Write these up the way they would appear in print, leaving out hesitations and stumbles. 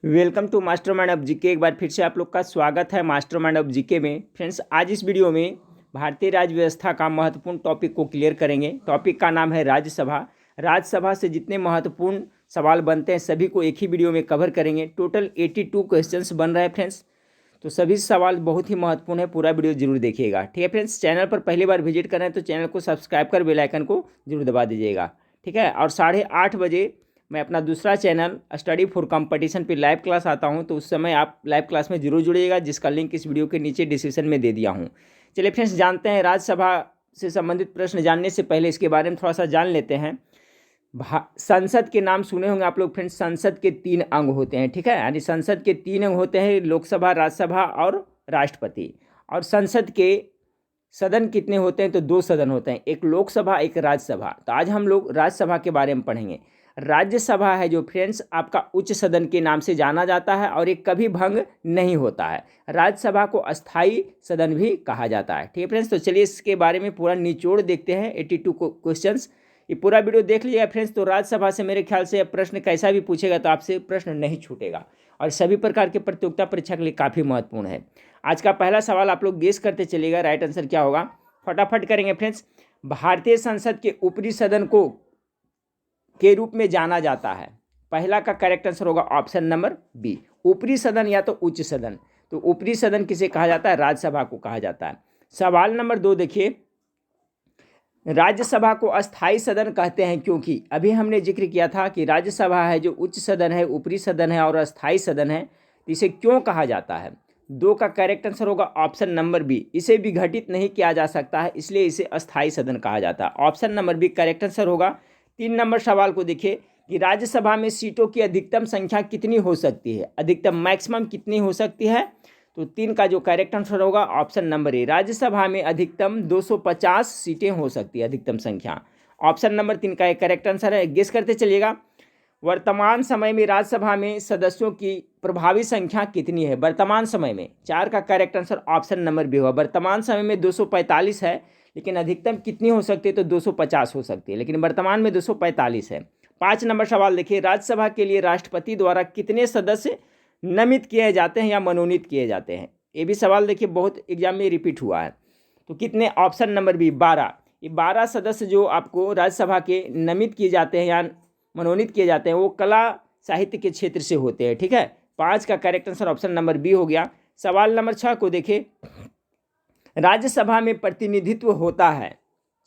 Welcome to mastermind of GK. एक बार फिर से आप लोग का स्वागत है मास्टरमाइंड ऑफ जीके में। फ्रेंड्स, आज इस वीडियो में भारतीय राज्य व्यवस्था का महत्वपूर्ण टॉपिक को क्लियर करेंगे। टॉपिक का नाम है राज्यसभा। राज्यसभा से जितने महत्वपूर्ण सवाल बनते हैं सभी को एक ही वीडियो में कवर करेंगे। टोटल 82 क्वेश्चंस बन रहे हैं फ्रेंड्स, तो सभी सवाल बहुत ही महत्वपूर्ण है। पूरा वीडियो जरूर देखिएगा, ठीक है फ्रेंड्स। चैनल पर पहली बार विजिट कर रहे हैं तो चैनल को सब्सक्राइब कर बेल आइकन को जरूर दबा दीजिएगा, ठीक है। और 8:30 बजे मैं अपना दूसरा चैनल स्टडी फॉर कंपटीशन पे लाइव क्लास आता हूं, तो उस समय आप लाइव क्लास में जरूर जुड़िएगा, जिसका लिंक इस वीडियो के नीचे डिस्क्रिप्शन में दे दिया हूं। चलिए फ्रेंड्स, जानते हैं राज्यसभा से संबंधित प्रश्न। जानने से पहले इसके बारे में थोड़ा सा जान लेते हैं। संसद के नाम सुने होंगे आप लोग फ्रेंड्स। संसद के 3 अंग होते हैं, ठीक है। यानी संसद के 3 अंग होते हैं, लोकसभा, राज्यसभा और राष्ट्रपति। और संसद के सदन कितने होते हैं? तो 2 सदन होते हैं, एक लोकसभा एक राज्यसभा। तो आज हम लोग राज्यसभा के बारे में पढ़ेंगे। राज्यसभा है जो फ्रेंड्स आपका उच्च सदन के नाम से जाना जाता है और ये कभी भंग नहीं होता है। राज्यसभा को अस्थाई सदन भी कहा जाता है, ठीक है फ्रेंड्स। तो चलिए इसके बारे में पूरा निचोड़ देखते हैं। 82 क्वेश्चंस, ये पूरा वीडियो देख लीजिएगा फ्रेंड्स। तो राज्यसभा से मेरे ख्याल से प्रश्न कैसा भी पूछेगा तो आपसे प्रश्न नहीं छूटेगा और सभी प्रकार के प्रतियोगिता परीक्षा के लिए काफ़ी महत्वपूर्ण है। आज का पहला सवाल आप लोग गेस करते चलिएगा, राइट आंसर क्या होगा फटाफट करेंगे फ्रेंड्स। भारतीय संसद के ऊपरी सदन को के रूप में जाना जाता है। पहला का करेक्ट आंसर होगा ऑप्शन नंबर बी, ऊपरी सदन या तो उच्च सदन। तो ऊपरी सदन किसे कहा जाता है? राज्यसभा को कहा जाता है। सवाल नंबर 2 देखिए, राज्यसभा को अस्थाई सदन कहते हैं क्योंकि अभी हमने जिक्र किया था कि राज्यसभा है जो उच्च सदन है, ऊपरी सदन है और अस्थाई सदन है। इसे क्यों कहा जाता है? 2 का करेक्ट आंसर होगा ऑप्शन नंबर बी, इसे विघटित नहीं किया जा सकता है, इसलिए इसे अस्थाई सदन कहा जाता है। Option number B correct answer होगा। 3 नंबर सवाल को देखिए कि राज्यसभा में सीटों की अधिकतम संख्या कितनी हो सकती है? अधिकतम मैक्सिमम कितनी हो सकती है? तो 3 का जो करेक्ट आंसर होगा ऑप्शन नंबर ए, राज्यसभा में अधिकतम 250 सीटें हो सकती है अधिकतम संख्या। ऑप्शन नंबर 3 का एक करेक्ट आंसर है। गेस करते चलिएगा। वर्तमान समय में राज्यसभा में सदस्यों की प्रभावी संख्या कितनी है वर्तमान समय में? 4 का correct answer option number B होगा। वर्तमान समय में 245 है, लेकिन अधिकतम कितनी हो सकती है? तो 250 हो सकती है, लेकिन वर्तमान में 245 है। 5 नंबर सवाल देखिए, राज्यसभा के लिए राष्ट्रपति द्वारा कितने सदस्य नामित किए जाते हैं या मनोनीत किए जाते हैं? ये भी सवाल देखिए बहुत एग्जाम में रिपीट हुआ है। तो कितने? Option number B 12। ये 12 सदस्य जो आपको राज्यसभा के नामित किए जाते हैं या मनोनीत किए जाते हैं वो कला साहित्य के क्षेत्र से होते हैं, ठीक है। 5 का correct answer option number B हो गया। सवाल नंबर 6 को देखिए, राज्यसभा में प्रतिनिधित्व होता है।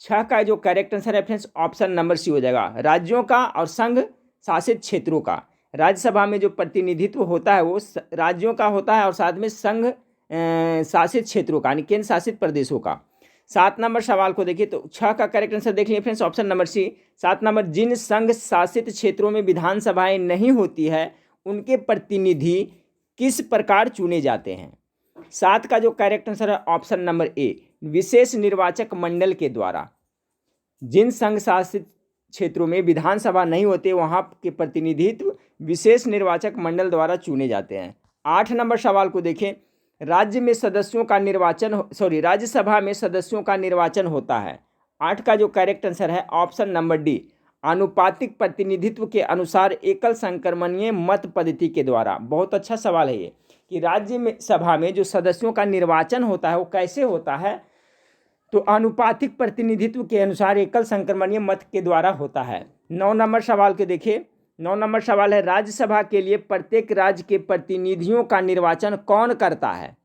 6 का जो करेक्ट आंसर है फ्रेंड्स ऑप्शन नंबर सी हो जाएगा, राज्यों का और संघ शासित क्षेत्रों का। राज्यसभा में जो प्रतिनिधित्व होता है वो राज्यों का होता है और साथ में संघ शासित क्षेत्रों का यानी केंद्र शासित प्रदेशों का। 7 नंबर सवाल को देखिए, तो 6 का करेक्ट आंसर देख लीजिए friends option number C. 7 number, जिन संघ शासित क्षेत्रों में विधानसभाएं नहीं होती है उनके प्रतिनिधि किस प्रकार चुने जाते हैं? 7 का जो करेक्ट आंसर है ऑप्शन नंबर ए, विशेष निर्वाचक मंडल के द्वारा। जिन संघ शासित क्षेत्रों में विधानसभा नहीं होते वहां के प्रतिनिधित्व विशेष निर्वाचक मंडल द्वारा चुने जाते हैं। 8 नंबर सवाल को देखें, राज्यसभा में सदस्यों का निर्वाचन होता है। 8 का जो करेक्ट आंसर है ऑप्शन नंबर डी, आनुपातिक प्रतिनिधित्व के अनुसार एकल संक्रमणीय मत पद्धति के द्वारा। बहुत अच्छा सवाल है ये कि राज्य में सभा में जो सदस्यों का निर्वाचन होता है वो कैसे होता है? तो आनुपातिक प्रतिनिधित्व के अनुसार एकल संक्रमणीय मत के द्वारा होता है। 9 नंबर सवाल के देखिए, 9 नंबर सवाल है, राज्यसभा के लिए प्रत्येक राज्य के प्रतिनिधियों का निर्वाचन कौन करता है?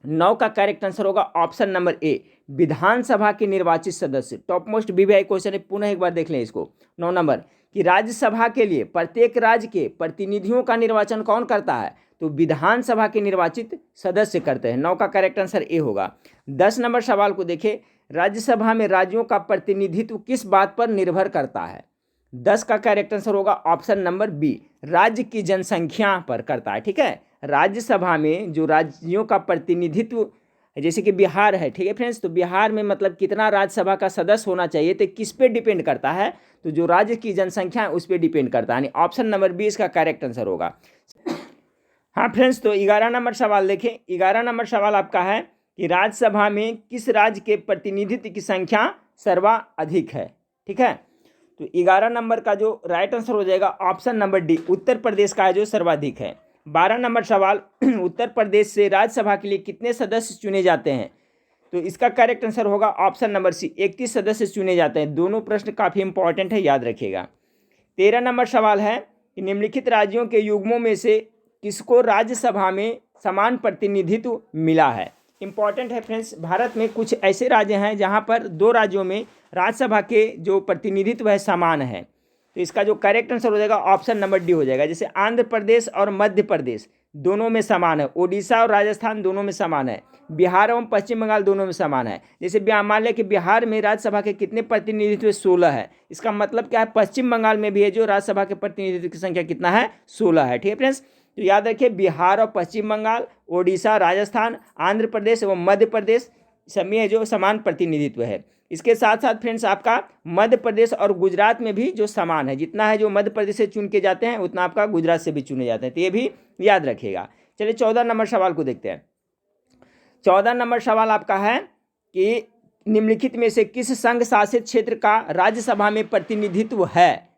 9 का करेक्ट आंसर होगा ऑप्शन नंबर ए, विधानसभा के निर्वाचित सदस्य। टॉप मोस्ट वीवीआई क्वेश्चन है, पुनः एक बार देख लें इसको। 9 नंबर कि राज्यसभा के लिए प्रत्येक राज्य के प्रतिनिधियों का निर्वाचन कौन करता है? तो विधानसभा के निर्वाचित सदस्य करते हैं। 9 का करेक्ट आंसर ए होगा। 10 नंबर सवाल को देखें, राज्यसभा में राज्यों का प्रतिनिधित्व किस बात पर निर्भर करता है? 10 का करेक्ट आंसर होगा ऑप्शन नंबर बी, राज्य की जनसंख्या पर करता है, ठीक है। राज्यसभा में जो राज्यों का प्रतिनिधित्व, जैसे कि बिहार है, ठीक है फ्रेंड्स, तो बिहार में मतलब कितना राज्यसभा का सदस्य होना चाहिए तो किस पे डिपेंड करता है? तो जो राज्य की जनसंख्या है उस पर डिपेंड करता है, यानी ऑप्शन नंबर बी इसका करेक्ट आंसर होगा। हाँ फ्रेंड्स, तो 11 नंबर सवाल देखें। 11 नंबर सवाल आपका है कि राज्यसभा में किस राज्य के प्रतिनिधित्व की संख्या सर्वाधिक है, ठीक है। तो 11 नंबर का जो राइट आंसर हो जाएगा option number D, Uttar Pradesh का है जो सर्वाधिक है। 12 नंबर सवाल, उत्तर प्रदेश से राज्यसभा के लिए कितने सदस्य चुने जाते हैं? तो इसका करेक्ट आंसर होगा ऑप्शन नंबर सी, 31 सदस्य चुने जाते हैं। दोनों प्रश्न काफ़ी इंपॉर्टेंट है, याद रखिएगा। 13 नंबर सवाल है कि निम्नलिखित राज्यों के युग्मों में से किसको राज्यसभा में समान प्रतिनिधित्व मिला है? इंपॉर्टेंट है फ्रेंड्स, भारत में कुछ ऐसे राज्य हैं जहां पर 2 राज्यों में राज्यसभा के जो प्रतिनिधित्व है समान है। तो इसका जो करेक्ट आंसर हो जाएगा ऑप्शन नंबर डी हो जाएगा। जैसे आंध्र प्रदेश और मध्य प्रदेश दोनों में समान है, उड़ीसा और राजस्थान दोनों में समान है, बिहार एवं पश्चिम बंगाल दोनों में समान है। जैसे मान लिया कि बिहार में राज्यसभा के कितने प्रतिनिधित्व 16 है, इसका मतलब क्या है, पश्चिम बंगाल में भी है जो राज्यसभा के प्रतिनिधित्व की संख्या कितना है, 16 है। ठीक है फ्रेंड्स, तो याद रखिए बिहार और पश्चिम बंगाल, उड़ीसा, राजस्थान, आंध्र प्रदेश एवं मध्य प्रदेश सब में जो समान प्रतिनिधित्व है। इसके साथ साथ फ्रेंड्स आपका मध्य प्रदेश और गुजरात में भी जो समान है, जितना है जो मध्य प्रदेश से चुन के जाते हैं उतना आपका गुजरात से भी चुने जाते हैं, तो ये भी याद रखिएगा। चलिए 14 नंबर सवाल को देखते हैं। 14 नंबर सवाल आपका है कि निम्नलिखित में से किस संघ शासित क्षेत्र का राज्यसभा में प्रतिनिधित्व है?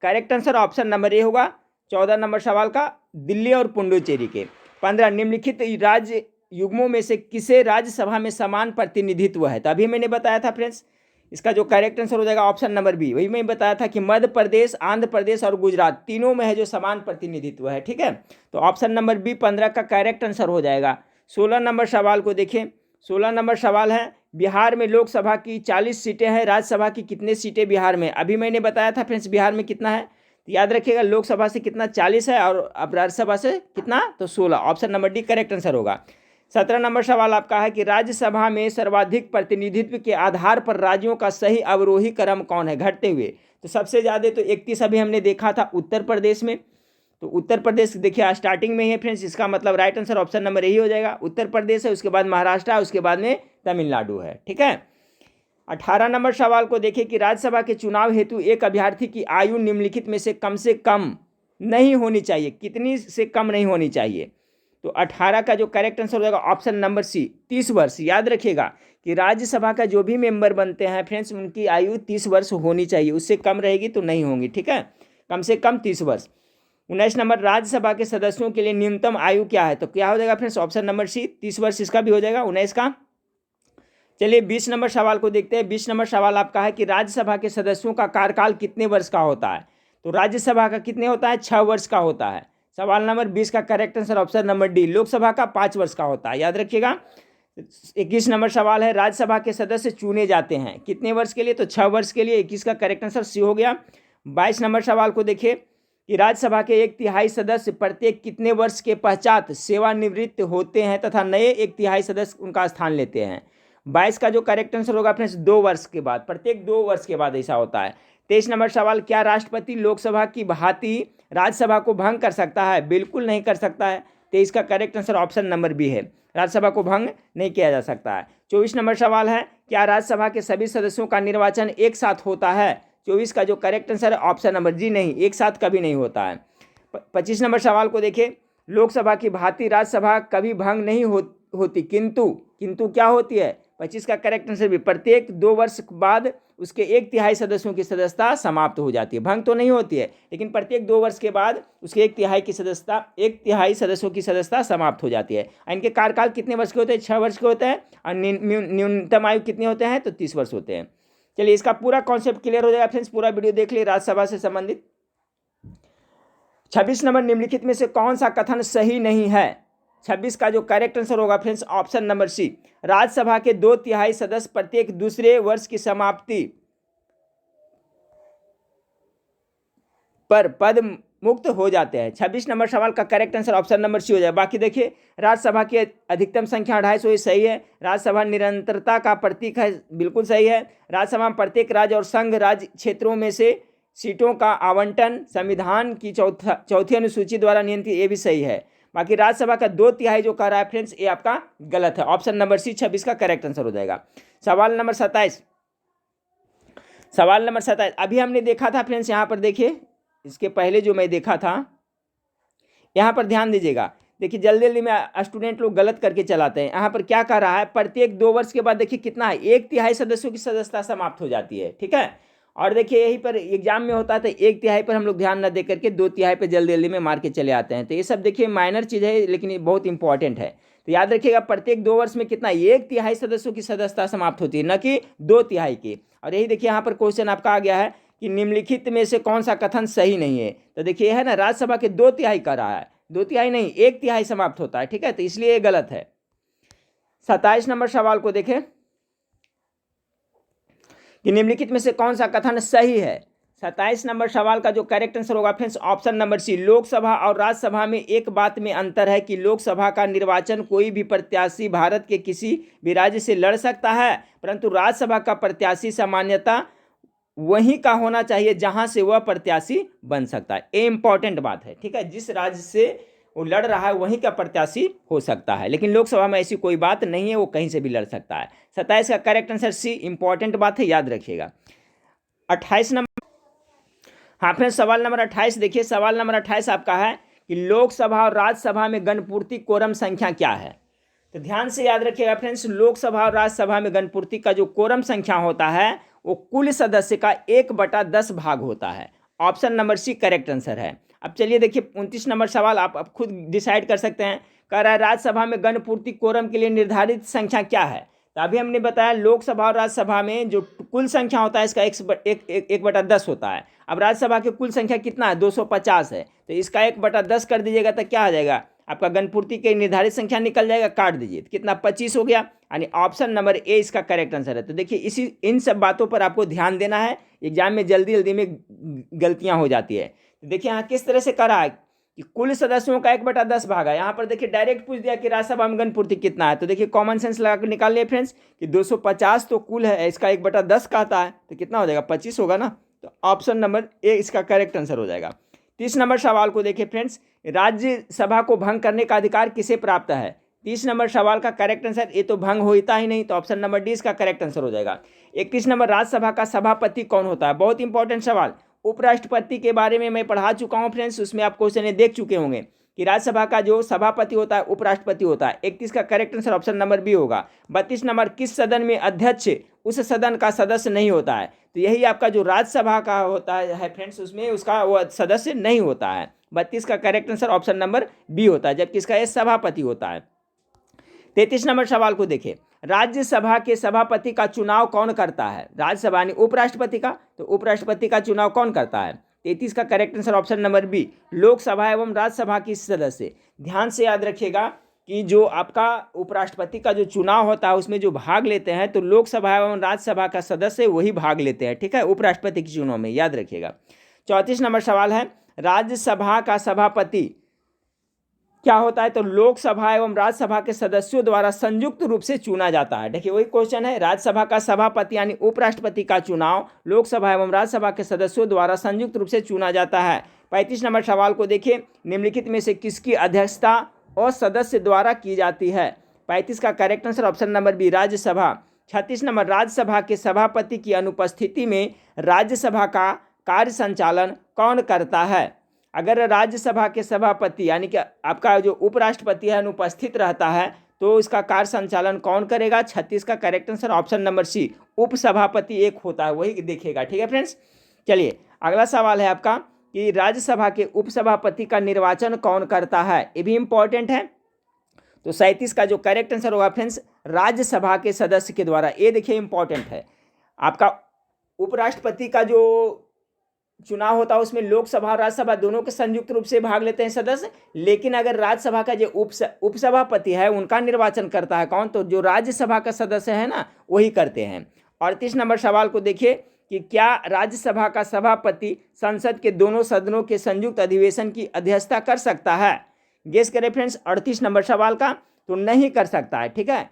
करेक्ट आंसर ऑप्शन नंबर ए होगा 14 नंबर सवाल का, दिल्ली और पुडुचेरी के। 15 निम्नलिखित राज्य युग्मों में से किसे राज्यसभा में समान प्रतिनिधित्व है? तो अभी मैंने बताया था फ्रेंड्स, इसका जो करेक्ट आंसर हो जाएगा ऑप्शन नंबर बी। वही मैं बताया था कि मध्य प्रदेश, आंध्र प्रदेश और गुजरात तीनों में है जो समान प्रतिनिधित्व है। ठीक है, तो ऑप्शन नंबर बी 15 का करेक्ट आंसर हो जाएगा। 16 नंबर सवाल को देखें। 16 नंबर सवाल है, बिहार में लोकसभा की 40 सीटें हैं, राज्यसभा की कितने सीटें बिहार में? अभी मैंने बताया था फ्रेंड्स बिहार में कितना है, तो याद रखिएगा लोकसभा से कितना 40 है और अब राज्यसभा से कितना, तो 16। Option number D correct answer होगा। 17 नंबर सवाल आपका है कि राज्यसभा में सर्वाधिक प्रतिनिधित्व के आधार पर राज्यों का सही अवरोही क्रम कौन है, घटते हुए? तो सबसे ज़्यादा तो 31 अभी हमने देखा था उत्तर प्रदेश में, तो उत्तर प्रदेश देखिए स्टार्टिंग में ही है फ्रेंड्स, इसका मतलब राइट आंसर ऑप्शन नंबर यही हो जाएगा। उत्तर प्रदेश है, उसके बाद महाराष्ट्र है, उसके बाद में तमिलनाडु है। ठीक है, 18 नंबर सवाल को देखिए कि राज्यसभा के चुनाव हेतु एक अभ्यर्थी की आयु निम्नलिखित में से कम नहीं होनी चाहिए, कितनी से कम नहीं होनी चाहिए? तो 18 का जो करेक्ट आंसर हो जाएगा ऑप्शन नंबर सी, 30 वर्ष। याद रखिएगा कि राज्यसभा का जो भी मेंबर बनते हैं फ्रेंड्स उनकी आयु 30 वर्ष होनी चाहिए, उससे कम रहेगी तो नहीं होंगी। ठीक है, कम से कम 30 वर्ष। 19 नंबर, राज्यसभा के सदस्यों के लिए न्यूनतम आयु क्या है? तो क्या हो जाएगा फ्रेंड्स ऑप्शन नंबर सी, 30 वर्ष, इसका भी हो जाएगा 19 का। चलिए 20 नंबर सवाल को देखते हैं। 20 नंबर सवाल आपका है कि राज्यसभा के सदस्यों का कार्यकाल कितने वर्ष का होता है? तो राज्यसभा का कितने होता है, 6 वर्ष का होता है। सवाल नंबर 20 का correct answer option number D, Lok Sabha का 5 वर्ष का होता है, याद रखिएगा। 21 नंबर सवाल है, राज्यसभा के सदस्य चुने जाते हैं कितने वर्ष के लिए? तो 6 वर्ष के लिए। 21 का करेक्ट आंसर सी हो गया। 22 नंबर सवाल को देखिए कि राज्यसभा के 1/3 सदस्य प्रत्येक कितने वर्ष के पश्चात सेवानिवृत्त होते हैं तथा नए 1/3 सदस्य उनका स्थान लेते हैं? 22 का जो करेक्ट आंसर होगा फ्रेंड्स 2 वर्ष के बाद, प्रत्येक 2 वर्ष के बाद ऐसा होता है। 23 नंबर सवाल, क्या राष्ट्रपति लोकसभा की भांति राज्यसभा को भंग कर सकता है? बिल्कुल नहीं कर सकता है। 23 का correct answer option number B है, राज्यसभा को भंग नहीं किया जा सकता है। 24 नंबर सवाल है, क्या राज्यसभा के सभी सदस्यों का निर्वाचन एक साथ होता है? 24 का जो करेक्ट आंसर है ऑप्शन नंबर जी, नहीं, एक साथ कभी नहीं होता है। 25 नंबर सवाल को देखिए, लोकसभा की भांति राज्यसभा कभी भंग नहीं होती, किंतु क्या होती है? 25 का करेक्ट आंसर भी, प्रत्येक 2 वर्ष बाद उसके 1/3 सदस्यों की सदस्यता समाप्त हो जाती है। भंग तो नहीं होती है, लेकिन प्रत्येक 2 वर्ष के बाद उसके 1/3 सदस्यों की सदस्यता समाप्त हो जाती है। इनके कार्यकाल कितने वर्ष के होते हैं? 6 वर्ष के होते हैं। और न्यूनतम आयु कितने होते हैं? तो 30 वर्ष होते हैं। चलिए इसका पूरा कॉन्सेप्ट क्लियर हो जाएगा फ्रेंड्स, पूरा वीडियो देख लिए राज्यसभा से संबंधित। 26 नंबर, निम्नलिखित में से कौन सा कथन सही नहीं है? 26 का जो करेक्ट आंसर होगा friends option number C, Rajya Sabha के 2/3 सदस्य प्रत्येक दूसरे वर्ष की समाप्ति पर पद मुक्त हो जाते हैं। 26 नंबर सवाल का correct answer option number C हो जाए। बाकी देखिए, राज्यसभा की अधिकतम संख्या 250, ये सही है। राज्यसभा निरंतरता का प्रतीक है, बिल्कुल सही है। राज्यसभा में प्रत्येक राज्य और संघ राज्य क्षेत्रों में से सीटों का आवंटन संविधान की चौथी अनुसूची द्वारा नियंत्रित, ये भी सही है। बाकी राज्यसभा का 2/3 जो कह रहा है फ्रेंड्स, ये आपका गलत है। ऑप्शन नंबर सी 26 का करेक्ट आंसर हो जाएगा। सवाल नंबर 27, अभी हमने देखा था फ्रेंड्स, यहाँ पर देखिए, इसके पहले जो मैं देखा था, यहाँ पर ध्यान दीजिएगा। देखिए जल्दी जल्दी में स्टूडेंट लोग गलत करके चलाते हैं। यहाँ पर क्या कह रहा है, प्रत्येक 2 वर्ष के बाद देखिए कितना है, 1/3 सदस्यों की सदस्यता समाप्त हो जाती है। ठीक है, और देखिए यहीं पर एग्जाम में होता है तो 1/3 पर हम लोग ध्यान न दे करके 2/3 पे जल्दी जल्दी में मार के चले आते हैं। तो ये सब देखिए माइनर चीज़ है, लेकिन ये बहुत इंपॉर्टेंट है। तो याद रखिएगा प्रत्येक 2 वर्ष में कितना 1/3 सदस्यों की सदस्यता समाप्त होती है, न कि 2/3 की। और यही देखिए यहाँ पर क्वेश्चन आपका आ गया है कि निम्नलिखित में से कौन सा कथन सही नहीं है। तो देखिए है ना, राज्यसभा के 2/3 कर रहा है, 2/3 नहीं 1/3 समाप्त होता है, ठीक है, तो इसलिए ये गलत है। 27 नंबर सवाल को देखें कि निम्नलिखित में से कौन सा कथन सही है। 27 नंबर सवाल का जो करेक्ट आंसर होगा friends option number C, Lok Sabha और राज्यसभा में एक बात में अंतर है कि लोकसभा का निर्वाचन कोई भी प्रत्याशी भारत के किसी भी राज्य से लड़ सकता है, परंतु राज्यसभा का प्रत्याशी सामान्यतः वहीं का होना चाहिए जहां से वह प्रत्याशी बन सकता है। ये इंपॉर्टेंट बात है, ठीक है, जिस राज्य से वो लड़ रहा है वहीं का प्रत्याशी हो सकता है, लेकिन लोकसभा में ऐसी कोई बात नहीं है, वो कहीं से भी लड़ सकता है। 27 का करेक्ट आंसर सी, इंपॉर्टेंट बात है, याद रखिएगा। 28 नंबर, हाँ फ्रेंड्स सवाल नंबर 28 देखिए, सवाल नंबर 28 आपका है कि लोकसभा और राज्यसभा में गणपूर्ति कोरम संख्या क्या है। तो ध्यान से याद रखिएगा फ्रेंड्स, लोकसभा और राज्यसभा में गणपूर्ति का जो कोरम संख्या होता है वो कुल सदस्य का 1/10 भाग होता है। Option number C correct answer है। अब चलिए देखिए 29 नंबर सवाल आप अब खुद डिसाइड कर सकते हैं। कह रहा है राज्यसभा में गणपूर्ति कोरम के लिए निर्धारित संख्या क्या है। तो अभी हमने बताया लोकसभा और राज्यसभा में जो कुल संख्या होता है इसका 1/10 होता है। अब राज्यसभा की कुल संख्या कितना है, 250 है, तो इसका 1/10 कर दीजिएगा तो क्या आ जाएगा, आपका गणपूर्ति की निर्धारित संख्या निकल जाएगा, काट दीजिए तो कितना 25 हो गया, यानी ऑप्शन नंबर ए इसका करेक्ट आंसर है। तो देखिए इसी इन सब बातों पर आपको ध्यान देना है, एग्जाम में जल्दी जल्दी में गलतियां हो जाती है। तो देखिए यहाँ किस तरह से करा है कि कुल सदस्यों का 1/10 भाग है। यहाँ पर देखिए डायरेक्ट पूछ दिया कि राज्यसभा में गणपूर्ति कितना है, तो देखिए कॉमन सेंस लगा कर निकाल लिया फ्रेंड्स कि 250 तो कुल है, इसका 1/10 का आता है तो कितना हो जाएगा, 25 होगा ना। तो ऑप्शन नंबर ए इसका करेक्ट आंसर हो जाएगा। 30 नंबर सवाल को देखिए फ्रेंड्स, राज्यसभा को भंग करने का अधिकार किसे प्राप्त है। 30 नंबर सवाल का करेक्ट आंसर, ये तो भंग होता ही नहीं, तो ऑप्शन नंबर डी इसका करेक्ट आंसर हो जाएगा। 31 नंबर, राज्यसभा का सभापति कौन होता है, बहुत इंपॉर्टेंट सवाल। उपराष्ट्रपति के बारे में मैं पढ़ा चुका हूं फ्रेंड्स, उसमें आप क्वेश्चन देख चुके होंगे कि राज्यसभा का जो सभापति होता है उपराष्ट्रपति होता है। 31 का correct answer option number B होगा। 32 नंबर, किस सदन में अध्यक्ष उस सदन का सदस्य नहीं होता है। तो यही आपका जो राज्यसभा का होता है फ्रेंड्स, उसमें उसका वो सदस्य नहीं होता है। 32 का correct answer option number B होता है, जबकि इसका ये सभापति होता है। 33 नंबर सवाल को देखिए, राज्यसभा के सभापति का चुनाव कौन करता है। राज्यसभा ने उपराष्ट्रपति का, तो उपराष्ट्रपति का चुनाव कौन करता है। 33 का correct answer option number B, Lok Sabha एवं राज्यसभा की सदस्य। ध्यान से याद रखिएगा कि जो आपका उपराष्ट्रपति का जो चुनाव होता है उसमें जो भाग लेते हैं तो लोकसभा एवं राज्यसभा का सदस्य वही भाग लेते हैं, ठीक है, उपराष्ट्रपति के चुनाव में, याद रखिएगा। 34 नंबर सवाल है, राज्यसभा का सभापति क्या होता है। तो लोकसभा एवं राज्यसभा के सदस्यों द्वारा संयुक्त रूप से चुना जाता है। देखिए वही क्वेश्चन है, राज्यसभा का सभापति यानी उपराष्ट्रपति का चुनाव लोकसभा एवं राज्यसभा के सदस्यों द्वारा संयुक्त रूप से चुना जाता है। 35 नंबर सवाल को देखिए, निम्नलिखित में से किसकी अध्यक्षता और सदस्य द्वारा की जाती है। 35 का correct answer option number B, Rajya Sabha. 36 number, Rajya Sabha के सभापति की अनुपस्थिति में राज्यसभा का कार्य संचालन कौन करता है। अगर राज्यसभा के सभापति यानी कि आपका जो उपराष्ट्रपति है अनुपस्थित रहता है तो इसका कार्य संचालन कौन करेगा। 36 का correct answer option number C, उपसभापति एक होता है, वही देखिएगा, ठीक है फ्रेंड्स। चलिए अगला सवाल है आपका कि राज्यसभा के उपसभापति का निर्वाचन कौन करता है, ये भी इंपॉर्टेंट है। तो 37 का जो करेक्ट आंसर होगा फ्रेंड्स, राज्यसभा के सदस्य के द्वारा। ये देखिए इंपॉर्टेंट है, आपका उपराष्ट्रपति का जो चुनाव होता है उसमें लोकसभा और राज्यसभा दोनों के संयुक्त रूप से भाग लेते हैं सदस्य, लेकिन अगर राज्यसभा का जो उपसभापति है उनका निर्वाचन करता है कौन, तो जो राज्यसभा का सदस्य है ना वही करते हैं। 38 नंबर सवाल को देखिए कि क्या राज्यसभा का सभापति संसद के दोनों सदनों के संयुक्त अधिवेशन की अध्यक्षता कर सकता है। गेस करें फ्रेंड्स 38 नंबर सवाल का, तो नहीं कर सकता है, ठीक है।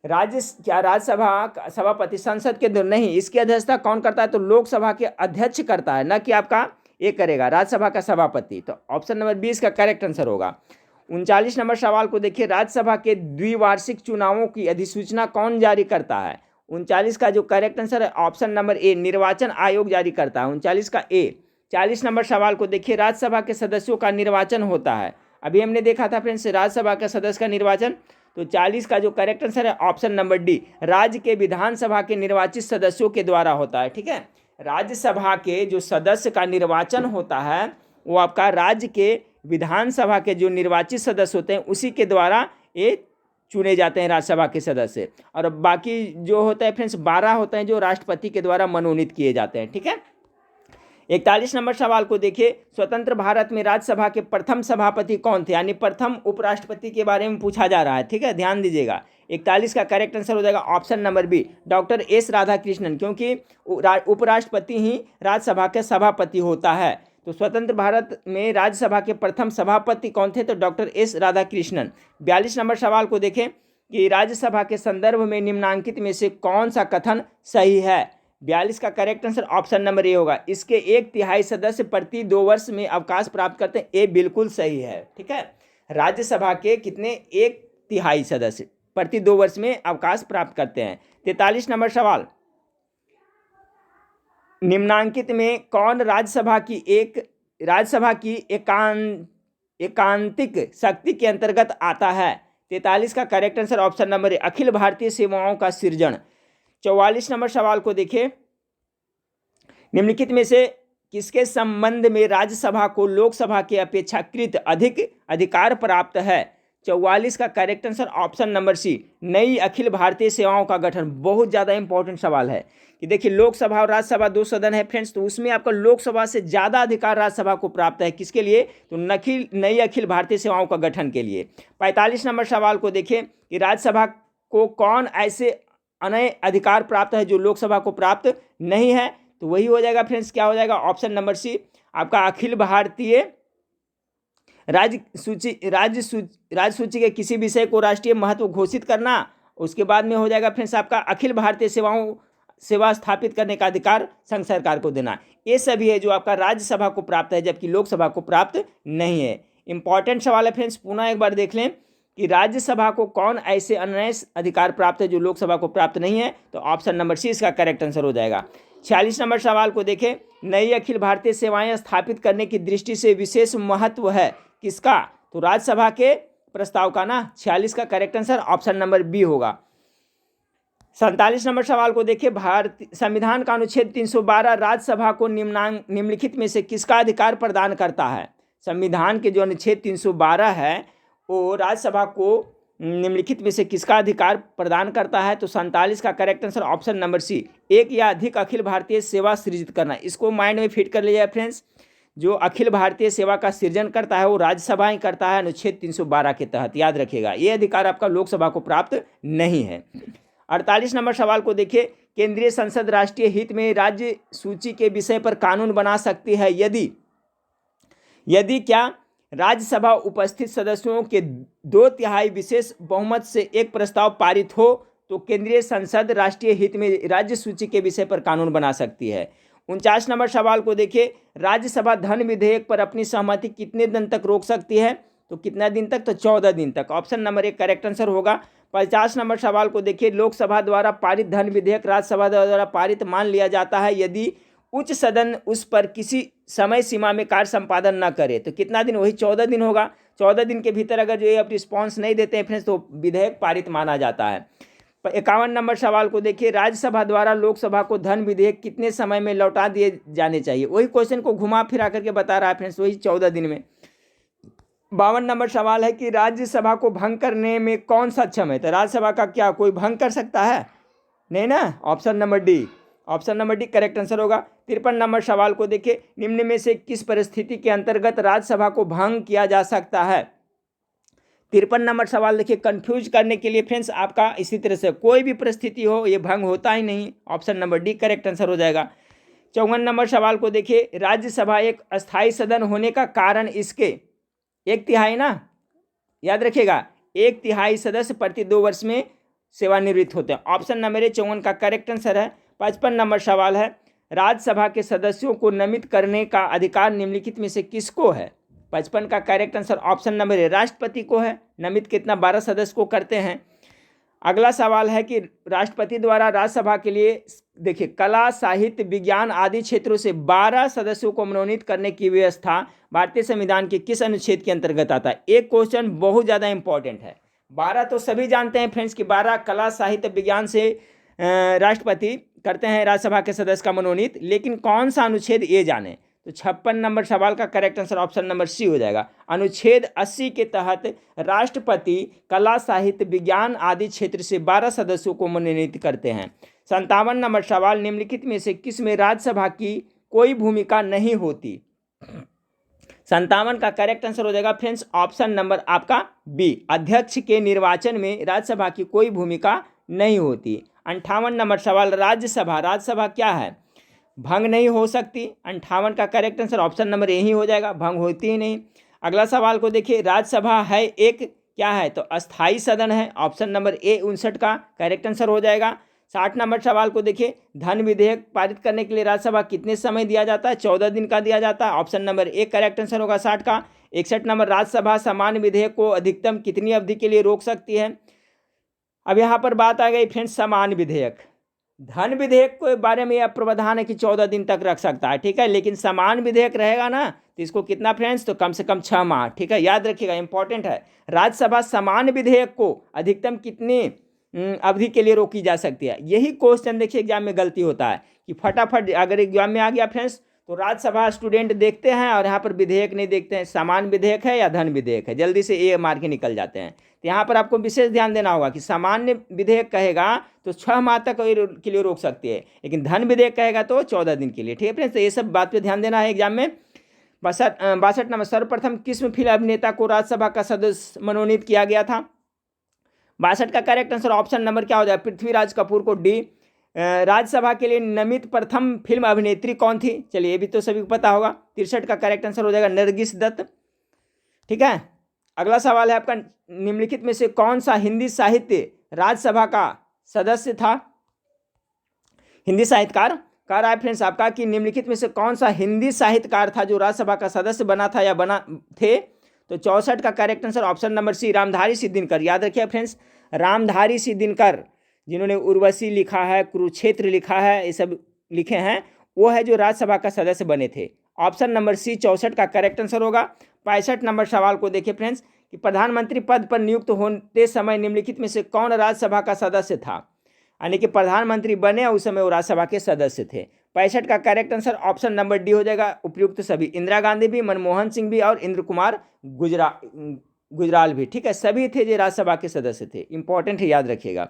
राज्यसभा का सभापति संसद के दो नहीं, इसकी अध्यक्षता कौन करता है, तो लोकसभा के अध्यक्ष करता है, न कि आपका ये करेगा राज्यसभा का सभापति। तो ऑप्शन नंबर 20 का करेक्ट आंसर होगा। 39 नंबर सवाल को देखिए, राज्यसभा के द्विवार्षिक चुनावों की अधिसूचना कौन जारी करता है। 39 का जो करेक्ट आंसर है ऑप्शन नंबर ए, निर्वाचन आयोग जारी करता है, 39 का ए। 40 नंबर सवाल को देखिए, राज्यसभा के सदस्यों का निर्वाचन होता है। अभी हमने देखा था फ्रेंड्स राज्यसभा का सदस्य का निर्वाचन, तो 40 का जो करेक्ट आंसर है ऑप्शन नंबर डी, राज्य के विधानसभा के निर्वाचित सदस्यों के द्वारा होता है, ठीक है। राज्यसभा के जो सदस्य का निर्वाचन होता है वो आपका राज्य के विधानसभा के जो निर्वाचित सदस्य होते हैं उसी के द्वारा ये चुने जाते हैं राज्यसभा के सदस्य। और बाकी जो होता है फ्रेंड्स 12 होते हैं जो राष्ट्रपति के द्वारा मनोनीत किए जाते हैं। ठीक है, 41 नंबर सवाल को देखिए, स्वतंत्र भारत में राज्यसभा के प्रथम सभापति कौन थे, यानी प्रथम उपराष्ट्रपति के बारे में पूछा जा रहा है। ठीक है, ध्यान दीजिएगा। 41 का करेक्ट आंसर हो जाएगा option number B, doctor S Radhakrishnan, क्योंकि उपराष्ट्रपति ही राज्यसभा के सभापति होता है। तो स्वतंत्र भारत में राज्यसभा के प्रथम सभापति कौन थे, तो डॉक्टर एस राधाकृष्णन। 42 नंबर सवाल को देखें कि राज्यसभा के संदर्भ में निम्नांकित में से कौन सा कथन सही है। 42 का करेक्ट आंसर ऑप्शन नंबर ए होगा, इसके 1/3 सदस्य प्रति 2 वर्ष में अवकाश प्राप्त करते हैं। ये बिल्कुल सही है। ठीक है, राज्यसभा के कितने 1/3 सदस्य प्रति 2 वर्ष में अवकाश प्राप्त करते हैं। 43 नंबर सवाल, निम्नांकित में कौन राज्यसभा की एकांतिक शक्ति के अंतर्गत आता है। 43 का correct answer option number A, अखिल भारतीय सेवाओं का सृजन। 44 नंबर सवाल को देखिए, निम्नलिखित में से किसके संबंध में राज्यसभा को लोकसभा के अपेक्षाकृत अधिक अधिकार प्राप्त है। 44 का correct answer option number C, नई अखिल भारतीय सेवाओं का गठन। बहुत ज़्यादा इंपॉर्टेंट सवाल है कि देखिए लोकसभा और राज्यसभा 2 सदन है फ्रेंड्स, तो उसमें आपका लोकसभा से ज़्यादा अधिकार राज्यसभा को प्राप्त है। किसके लिए, तो नई अखिल भारतीय सेवाओं का गठन के लिए। 45 नंबर सवाल को देखिए कि राज्यसभा को कौन ऐसे अन्य अधिकार प्राप्त है जो लोकसभा को प्राप्त नहीं है, तो वही हो जाएगा फ्रेंड्स, क्या हो जाएगा ऑप्शन नंबर सी, आपका अखिल भारतीय राज्य सूची के किसी विषय को राष्ट्रीय महत्व घोषित करना। उसके बाद में हो जाएगा फ्रेंड्स आपका अखिल भारतीय सेवा स्थापित करने का अधिकार संघ सरकार को देना। ये सभी है जो आपका राज्यसभा को प्राप्त है, जबकि लोकसभा को प्राप्त नहीं है। इंपॉर्टेंट सवाल है फ्रेंड्स, पुनः एक बार देख लें कि राज्यसभा को कौन ऐसे अन्य अधिकार प्राप्त है जो लोकसभा को प्राप्त नहीं है, तो ऑप्शन नंबर सी इसका करेक्ट आंसर हो जाएगा। 46 नंबर सवाल को देखें, नई अखिल भारतीय सेवाएं स्थापित करने की दृष्टि से विशेष महत्व है किसका, तो राज्यसभा के प्रस्ताव का ना। 46 का correct answer option number B होगा। 47 नंबर सवाल को देखिए, भारतीय संविधान का अनुच्छेद 312 राज्यसभा को निम्नलिखित में से किसका अधिकार प्रदान करता है। संविधान के जो अनुच्छेद 312 है वो राज्यसभा को निम्नलिखित में से किसका अधिकार प्रदान करता है, तो 47 का correct answer option number C, एक या अधिक अखिल भारतीय सेवा सृजित करना। इसको माइंड में फिट कर लीजिए फ्रेंड्स, जो अखिल भारतीय सेवा का सृजन करता है वो राज्यसभा ही करता है अनुच्छेद 312 के तहत, याद रखिएगा। ये अधिकार आपका लोकसभा को प्राप्त नहीं है। 48 नंबर सवाल को देखिए, केंद्रीय संसद राष्ट्रीय हित में राज्य सूची के विषय पर कानून बना सकती है यदि क्या राज्यसभा उपस्थित सदस्यों के 2/3 विशेष बहुमत से एक प्रस्ताव पारित हो तो केंद्रीय संसद राष्ट्रीय हित में राज्य सूची के विषय पर कानून बना सकती है। 49 नंबर सवाल को देखिए, राज्यसभा धन विधेयक पर अपनी सहमति कितने दिन तक रोक सकती है, तो कितना दिन तक, तो 14 दिन तक। ऑप्शन नंबर 1 करेक्ट आंसर होगा। 50 नंबर सवाल को देखिए, लोकसभा द्वारा पारित धन विधेयक राज्यसभा द्वारा पारित मान लिया जाता है यदि उच्च सदन उस पर किसी समय सीमा में कार्य संपादन न करे, तो कितना दिन, वही 14 दिन होगा। 14 दिन के भीतर अगर जो ये अब रिस्पॉन्स नहीं देते हैं फ्रेंड्स तो विधेयक पारित माना जाता है। 51 नंबर सवाल को देखिए, राज्यसभा द्वारा लोकसभा को धन विधेयक कितने समय में लौटा दिए जाने चाहिए। वही क्वेश्चन को घुमा फिरा करके बता रहा है फ्रेंड्स, वही 14 दिन में। 52 नंबर सवाल है कि राज्यसभा को भंग करने में कौन सक्षम है, तो राज्यसभा का क्या कोई भंग कर सकता है, नहीं ना। Option number D correct answer होगा। 53 नंबर सवाल को देखिए, निम्न में से किस परिस्थिति के अंतर्गत राज्यसभा को भंग किया जा सकता है। 53 नंबर सवाल देखिए, कंफ्यूज करने के लिए फ्रेंड्स आपका इसी तरह से कोई भी परिस्थिति हो ये भंग होता ही नहीं। Option number D correct answer हो जाएगा। 54 नंबर सवाल को देखिए, राज्यसभा एक अस्थायी सदन होने का कारण इसके 1/3 ना, याद रखिएगा, 1/3 सदस्य प्रति 2 वर्ष में सेवानिवृत्त होते हैं। ऑप्शन नंबर 54 का करेक्ट आंसर है। 55 नंबर सवाल है, राज्यसभा के सदस्यों को नामित करने का अधिकार निम्नलिखित में से किसको है। 55 का करेक्ट आंसर ऑप्शन नंबर ए, राष्ट्रपति को है। नामित कितना, 12 सदस्य को करते हैं। अगला सवाल है कि राष्ट्रपति द्वारा राज्यसभा के लिए देखिए कला, साहित्य, विज्ञान आदि क्षेत्रों से 12 सदस्यों को मनोनीत करने की व्यवस्था भारतीय संविधान के किस अनुच्छेद के अंतर्गत आता है। एक क्वेश्चन बहुत ज़्यादा इंपॉर्टेंट है। 12 तो सभी जानते हैं फ्रेंड्स कि 12 कला, साहित्य, विज्ञान से राष्ट्रपति करते हैं राज्यसभा के सदस्य का मनोनीत, लेकिन कौन सा अनुच्छेद ये जाने। तो 56 नंबर सवाल का correct answer option number C हो जाएगा। अनुच्छेद 80 के तहत राष्ट्रपति कला, साहित्य, विज्ञान आदि क्षेत्र से 12 सदस्यों को मनोनीत करते हैं। 57 नंबर सवाल, निम्नलिखित में से किस में राज्यसभा की कोई भूमिका नहीं होती। 57 का करेक्ट आंसर हो जाएगा फ्रेंड्स ऑप्शन नंबर आपका बी, अध्यक्ष के निर्वाचन में राज्यसभा की कोई भूमिका नहीं होती। 58 नंबर सवाल, राज्यसभा क्या है, भंग नहीं हो सकती। 58 का करेक्ट आंसर ऑप्शन नंबर यही हो जाएगा, भंग होती ही नहीं। अगला सवाल को देखिए, राज्यसभा है एक क्या है, तो अस्थाई सदन है, ऑप्शन नंबर ए 59 का करेक्ट आंसर हो जाएगा। 60 नंबर सवाल को देखिए, धन विधेयक पारित करने के लिए राज्यसभा कितने समय दिया जाता है, 14 दिन का दिया जाता है, option number A correct answer होगा 60 का। 61 नंबर, राज्यसभा समान विधेयक को अधिकतम कितनी अवधि के लिए रोक सकती है। अब यहाँ पर बात आ गई फ्रेंड्स समान विधेयक, धन विधेयक के बारे में यह प्रावधान है कि 14 दिन तक रख सकता है, ठीक है, लेकिन समान विधेयक रहेगा ना तो इसको कितना फ्रेंड्स, तो कम से कम 6 माह, ठीक है, याद रखिएगा, इंपॉर्टेंट है। राज्यसभा समान विधेयक को अधिकतम कितनी अवधि के लिए रोकी जा सकती है। यही क्वेश्चन देखिए एग्जाम में गलती होता है कि फटाफट अगर एग्जाम में आ गया फ्रेंड्स तो राज्यसभा स्टूडेंट देखते हैं और यहाँ पर विधेयक नहीं देखते हैं, समान विधेयक है या धन विधेयक है, जल्दी से ए मार के निकल जाते हैं। तो यहाँ पर आपको विशेष ध्यान देना होगा कि सामान्य विधेयक कहेगा तो 6 माह तक के लिए रोक सकती है, लेकिन धन विधेयक कहेगा तो 14 दिन के लिए, ठीक है फ्रेंड्स। तो ये सब बात पे ध्यान देना है एग्जाम में। 62 नंबर, सर्वप्रथम किस फिल्म अभिनेता को राज्यसभा का सदस्य मनोनीत किया गया था। 62 का करेक्ट आंसर ऑप्शन नंबर क्या हो जाए, पृथ्वीराज कपूर को डी। राज्यसभा के लिए नामित प्रथम फिल्म अभिनेत्री कौन थी, चलिए ये भी तो सभी को पता होगा। 63 का करेक्ट आंसर हो जाएगा नरगिस दत्त, ठीक है। अगला सवाल है आपका, निम्नलिखित में से कौन सा हिंदी साहित्य राज्यसभा का सदस्य था। हिंदी साहित्यकार कह रहा है फ्रेंड्स आपका कि निम्नलिखित में से कौन सा हिंदी साहित्यकार था जो राज्यसभा का सदस्य बना था या बना थे। तो 64 का correct answer option number C, Ramdhari सिद्धिनकर। याद रखिए फ्रेंड्स, रामधारी सिद्धिनकर जिन्होंने उर्वशी लिखा है, कुरुक्षेत्र लिखा है, ये सब लिखे हैं, वो है जो राज्यसभा का सदस्य बने थे। ऑप्शन नंबर सी 64 का करेक्ट आंसर होगा। 65 नंबर सवाल को देखिए फ्रेंड्स कि प्रधानमंत्री पद पर नियुक्त होते समय निम्नलिखित में से कौन राज्यसभा का सदस्य था, यानी कि प्रधानमंत्री बने उस समय वो राज्यसभा के सदस्य थे। 65 का correct answer option number D हो जाएगा, उपयुक्त सभी, इंदिरा गांधी भी, मनमोहन सिंह भी और इंद्र कुमार गुजराल भी, ठीक है, सभी थे जो राज्यसभा के सदस्य थे, इंपॉर्टेंट है, याद रखिएगा।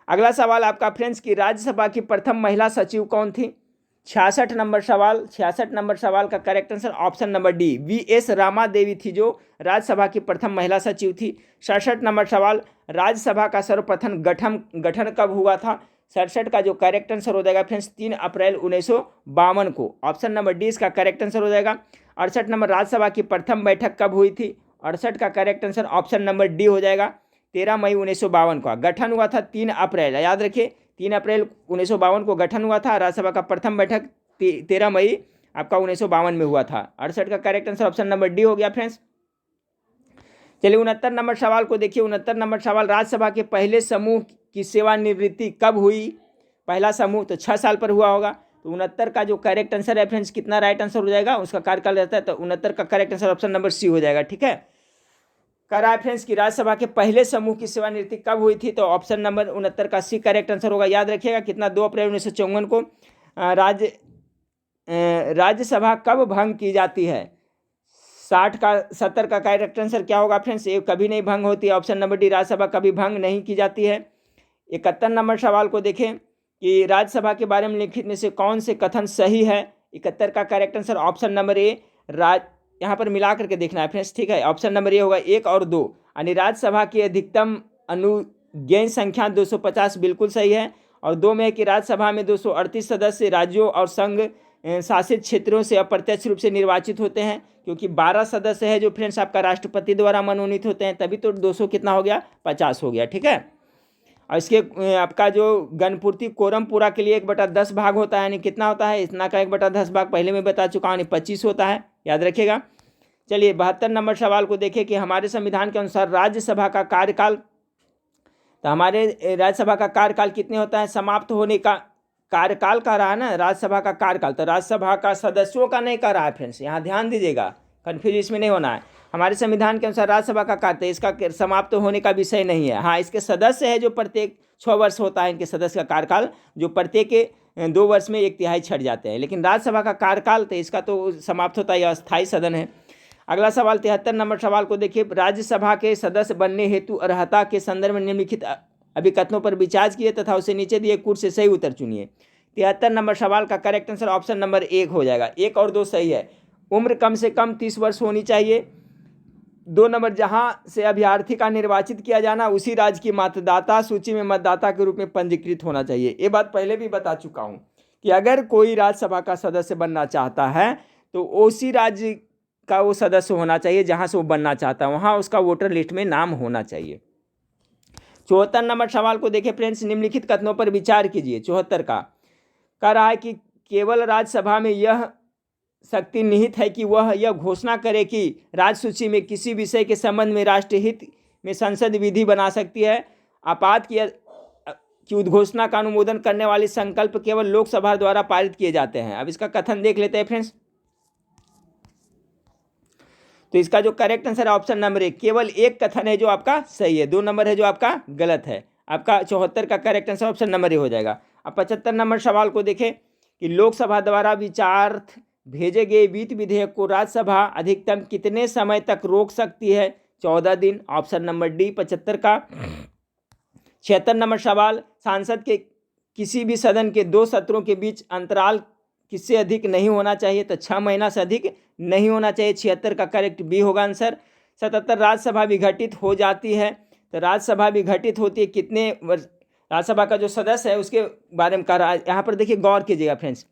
अगला सवाल आपका फ्रेंड्स कि राज्यसभा की प्रथम महिला सचिव कौन थी। 66 नंबर सवाल का correct answer option number D, V S. Rama Devi थी जो राज्यसभा की प्रथम महिला सचिव थी। 67 नंबर सवाल, राज्यसभा का सर्वप्रथम गठन कब हुआ था। 67 का जो करेक्ट आंसर हो जाएगा फ्रेंड्स 3 अप्रैल 1952 को, ऑप्शन नंबर डी इसका करेक्ट आंसर हो जाएगा। 68 नंबर, राज्यसभा की प्रथम बैठक कब हुई थी। 68 का correct answer option number D हो जाएगा, 13 मई 1952 का। गठन हुआ था 3 अप्रैल, याद रखिए 3 अप्रैल 1952 को गठन हुआ था। राज्यसभा का प्रथम बैठक 13 मई आपका 1952 में हुआ था। 68 का correct answer option number D हो गया फ्रेंड्स। चलिए 69 नंबर सवाल को देखिए। 69 नंबर सवाल, राज्यसभा के पहले समूह की सेवानिवृत्ति कब हुई। पहला समूह तो 6 साल पर हुआ होगा। तो 69 का जो करेक्ट आंसर है फ्रेंड्स, कितना राइट आंसर हो जाएगा, उसका कार्यकाल रहता है, तो 69 का correct answer option number C हो जाएगा, ठीक है। कह रहा है फ्रेंड्स कि राज्यसभा के पहले समूह की सेवानिवृत्ति कब हुई थी, तो ऑप्शन नंबर 69 का सी करेक्ट आंसर होगा। याद रखिएगा कितना, 2 अप्रैल 1954 को। राज्यसभा कब भंग की जाती है। 70 का करेक्ट आंसर क्या होगा फ्रेंड्स, ये कभी नहीं भंग होती है, ऑप्शन नंबर डी, राज्यसभा कभी भंग नहीं की जाती है। 71 नंबर सवाल को देखें कि राज्यसभा के बारे में लिखित में से कौन से कथन सही है। 71 का करेक्ट आंसर ऑप्शन नंबर ए, यहाँ पर मिला करके देखना है फ्रेंड्स, ठीक है, ऑप्शन नंबर ए होगा 1 और 2, यानी राज्यसभा की अधिकतम अनुज्ञेय संख्या 250 बिल्कुल सही है। और 2 में है कि राज्यसभा में 238 सदस्य राज्यों और संघ शासित क्षेत्रों से अप्रत्यक्ष रूप से निर्वाचित होते हैं, क्योंकि 12 सदस्य है जो फ्रेंड्स आपका राष्ट्रपति द्वारा मनोनीत होते हैं, तभी तो 200 कितना हो गया, 50 हो गया, ठीक है। और इसके आपका जो गणपूर्ति कोरम पूरा के लिए 1/10 भाग होता है, यानी कितना होता है, इतना का 1/10 भाग पहले मैं बता चुका हूँ, यानी 25 होता है, याद रखिएगा। चलिए 72 नंबर सवाल को देखें कि हमारे संविधान के अनुसार राज्यसभा का कार्यकाल, तो हमारे राज्यसभा का कार्यकाल कितने होता है, समाप्त होने का कार्यकाल कह रहा है ना, राज्यसभा का कार्यकाल, तो राज्यसभा का सदस्यों का नहीं कह रहा है फ्रेंड्स, यहाँ ध्यान दीजिएगा, कन्फ्यूज इसमें नहीं होना है। हमारे संविधान के अनुसार राज्यसभा का कार्य इसका समाप्त होने का विषय नहीं है। हाँ, इसके सदस्य है जो प्रत्येक 6 वर्ष होता है इनके सदस्य का कार्यकाल, जो प्रत्येक 2 वर्ष में 1/3 छट जाते हैं। लेकिन राज्यसभा का कार्यकाल तो इसका तो समाप्त होता है, यह अस्थायी सदन है। अगला सवाल 73 नंबर सवाल को देखिए, राज्यसभा के सदस्य बनने हेतु अर्हता के संदर्भ में निम्नलिखित अभिकथनों पर विचार किए तथा उसे नीचे दिए कूट से सही उत्तर चुनिए। 73 नंबर सवाल का करेक्ट आंसर ऑप्शन नंबर 1 हो जाएगा। 1 और 2 सही है। उम्र कम से कम 30 वर्ष होनी चाहिए। 2 नंबर, जहां से अभ्यर्थी का निर्वाचित किया जाना उसी राज्य की मतदाता सूची में मतदाता के रूप में पंजीकृत होना चाहिए। ये बात पहले भी बता चुका हूं कि अगर कोई राज्यसभा का सदस्य बनना चाहता है तो उसी राज्य का वो सदस्य होना चाहिए जहां से वो बनना चाहता है, वहां उसका वोटर लिस्ट में नाम होना चाहिए। 74 नंबर सवाल को देखें फ्रेंड्स, निम्नलिखित कथनों पर विचार कीजिए। 74 का कह रहा है कि केवल राज्यसभा में यह शक्ति निहित है कि वह यह घोषणा करे कि राज्य सूची में किसी विषय के संबंध में राष्ट्रहित में संसद विधि बना सकती है। आपात की उद्घोषणा का अनुमोदन करने वाले संकल्प केवल लोकसभा द्वारा पारित किए जाते हैं। अब इसका कथन देख लेते हैं फ्रेंड्स। तो इसका जो करेक्ट आंसर है ऑप्शन नंबर 1, केवल एक कथन है जो आपका सही है, 2 नंबर है जो आपका गलत है। आपका 74 का करेक्ट आंसर ऑप्शन नंबर 1 हो जाएगा। अब 75 नंबर सवाल को देखें कि लोकसभा द्वारा विचारार्थ भेजे गए वित्त विधेयक को राज्यसभा अधिकतम कितने समय तक रोक सकती है? 14 दिन, ऑप्शन नंबर डी 75 का। 76 नंबर सवाल, सांसद के किसी भी सदन के 2 सत्रों के बीच अंतराल किससे अधिक नहीं होना चाहिए? तो 6 महीना से अधिक नहीं होना चाहिए। 76 का करेक्ट बी होगा आंसर। 77, राज्यसभा विघटित हो जाती है, तो राज्यसभा विघटित होती है कितने वर्ष? राज्यसभा का जो सदस्य है उसके बारे में कह रहा है। यहाँ पर देखिए गौर कीजिएगा फ्रेंड्स,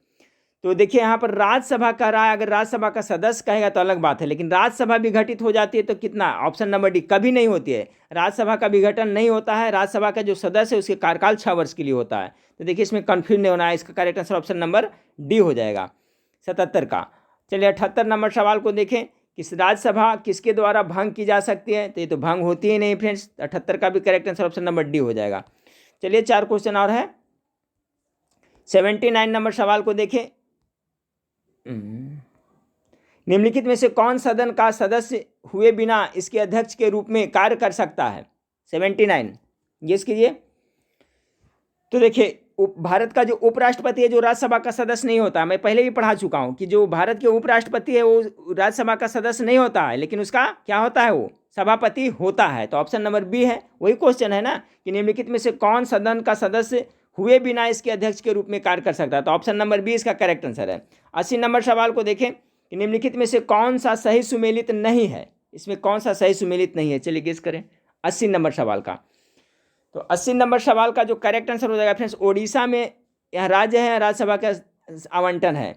तो देखिए यहाँ पर राज्यसभा कह रहा है, अगर राज्यसभा का सदस्य कहेगा तो अलग बात है, लेकिन राज्यसभा विघटित हो जाती है तो कितना? ऑप्शन नंबर डी, कभी नहीं होती है। राज्यसभा का विघटन नहीं होता है, राज्यसभा का जो सदस्य है उसके कार्यकाल 6 वर्ष के लिए होता है। तो देखिए इसमें कन्फ्यूज नहीं होना है, इसका correct answer option number D हो जाएगा 77 का। चलिए 78 नंबर सवाल को देखें कि राज्यसभा किसके द्वारा भंग की जा सकती है? तो ये तो भंग होती ही नहीं फ्रेंड्स। 78 का भी correct answer option number D हो जाएगा। चलिए 4 क्वेश्चन और है। 79 नंबर सवाल को देखें, निम्नलिखित में से कौन सदन का सदस्य हुए बिना इसके अध्यक्ष के रूप में कार्य कर सकता है? 79 गेस कीजिए। तो देखिए भारत का जो उपराष्ट्रपति है जो राज्यसभा का सदस्य नहीं होता, मैं पहले भी पढ़ा चुका हूं कि जो भारत के उपराष्ट्रपति है वो राज्यसभा का सदस्य नहीं होता है, लेकिन उसका क्या होता है? वो सभापति होता है। तो ऑप्शन नंबर बी है, वही क्वेश्चन है ना कि निम्नलिखित में से कौन सदन का सदस्य हुए बिना इसके अध्यक्ष के रूप में कार्य कर सकता है? तो ऑप्शन नंबर बी इसका करेक्ट आंसर है। 80 नंबर सवाल को देखें कि निम्नलिखित में से कौन सा सही सुमेलित नहीं है? इसमें कौन सा सही सुमेलित नहीं है? चलिए गेस करें 80 नंबर सवाल का। तो 80 नंबर सवाल का जो करेक्ट आंसर हो जाएगा फ्रेंड्स, ओडिशा में यह राज्य है, राज्यसभा का आवंटन है।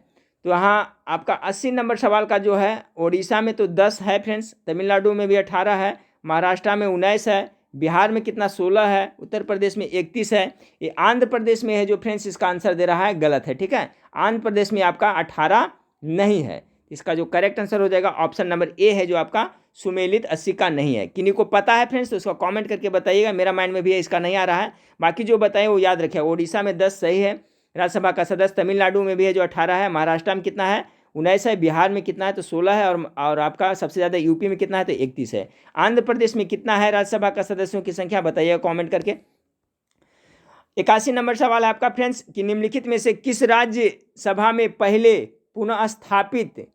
तो यहाँ आपका 80 नंबर सवाल का जो है ओडिशा में तो 10 है फ्रेंड्स, तमिलनाडु में भी 18 है, महाराष्ट्र में 19 है, बिहार में कितना? 16 है, उत्तर प्रदेश में 31 है, ये आंध्र प्रदेश में है जो फ्रेंड्स इसका आंसर दे रहा है गलत है। ठीक है, आंध्र प्रदेश में आपका 18 नहीं है। इसका जो करेक्ट आंसर हो जाएगा ऑप्शन नंबर ए है जो आपका सुमेलित 80 का नहीं है। किन्हीं को पता है फ्रेंड्स तो उसका कमेंट करके बताइएगा, मेरा माइंड में भी है इसका नहीं आ रहा है। बाकी जो बताए वो याद रखिए, ओडिशा में 10 सही है राज्यसभा का सदस्य, तमिलनाडु में भी है जो 18 है, महाराष्ट्र में कितना है? 19 है, बिहार में कितना है? तो 16 है, और आपका सबसे ज़्यादा यूपी में कितना है? तो 31 है। आंध्र प्रदेश में कितना है राज्यसभा का सदस्यों की संख्या? बताइएगा कॉमेंट करके। 81 नंबर सवाल है आपका फ्रेंड्स कि निम्नलिखित में से किस राज्य सभा में पहले पुनः स्थापित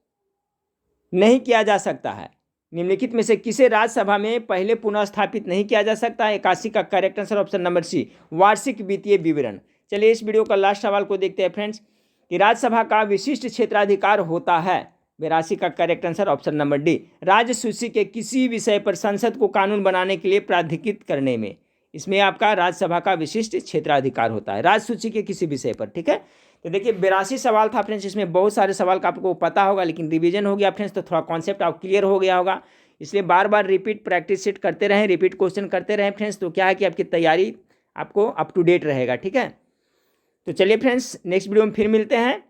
नहीं किया जा सकता है? निम्नलिखित में से किसे राज्यसभा में पहले पुनः स्थापित नहीं किया जा सकता है? 81 का correct answer option number C, वार्षिक वित्तीय विवरण। चलिए इस वीडियो का लास्ट सवाल को देखते हैं फ्रेंड्स कि राज्यसभा का विशिष्ट क्षेत्राधिकार होता है। 82 का correct answer option number D, राज्य सूची के किसी विषय पर संसद को कानून बनाने के लिए प्राधिकृत करने में, इसमें आपका राज्यसभा का विशिष्ट क्षेत्राधिकार होता है, राज्य सूची के किसी विषय पर। ठीक है, तो देखिए 82 सवाल था फ्रेंड्स, इसमें बहुत सारे सवाल का आपको पता होगा, लेकिन रिवीजन हो गया फ्रेंड्स तो थोड़ा कॉन्सेप्ट आप क्लियर हो गया होगा। इसलिए बार बार रिपीट प्रैक्टिस सेट करते रहें, रिपीट क्वेश्चन करते रहें फ्रेंड्स, तो क्या है कि आपकी तैयारी आपको अप टू डेट रहेगा। ठीक है, तो चलिए फ्रेंड्स नेक्स्ट वीडियो में फिर मिलते हैं।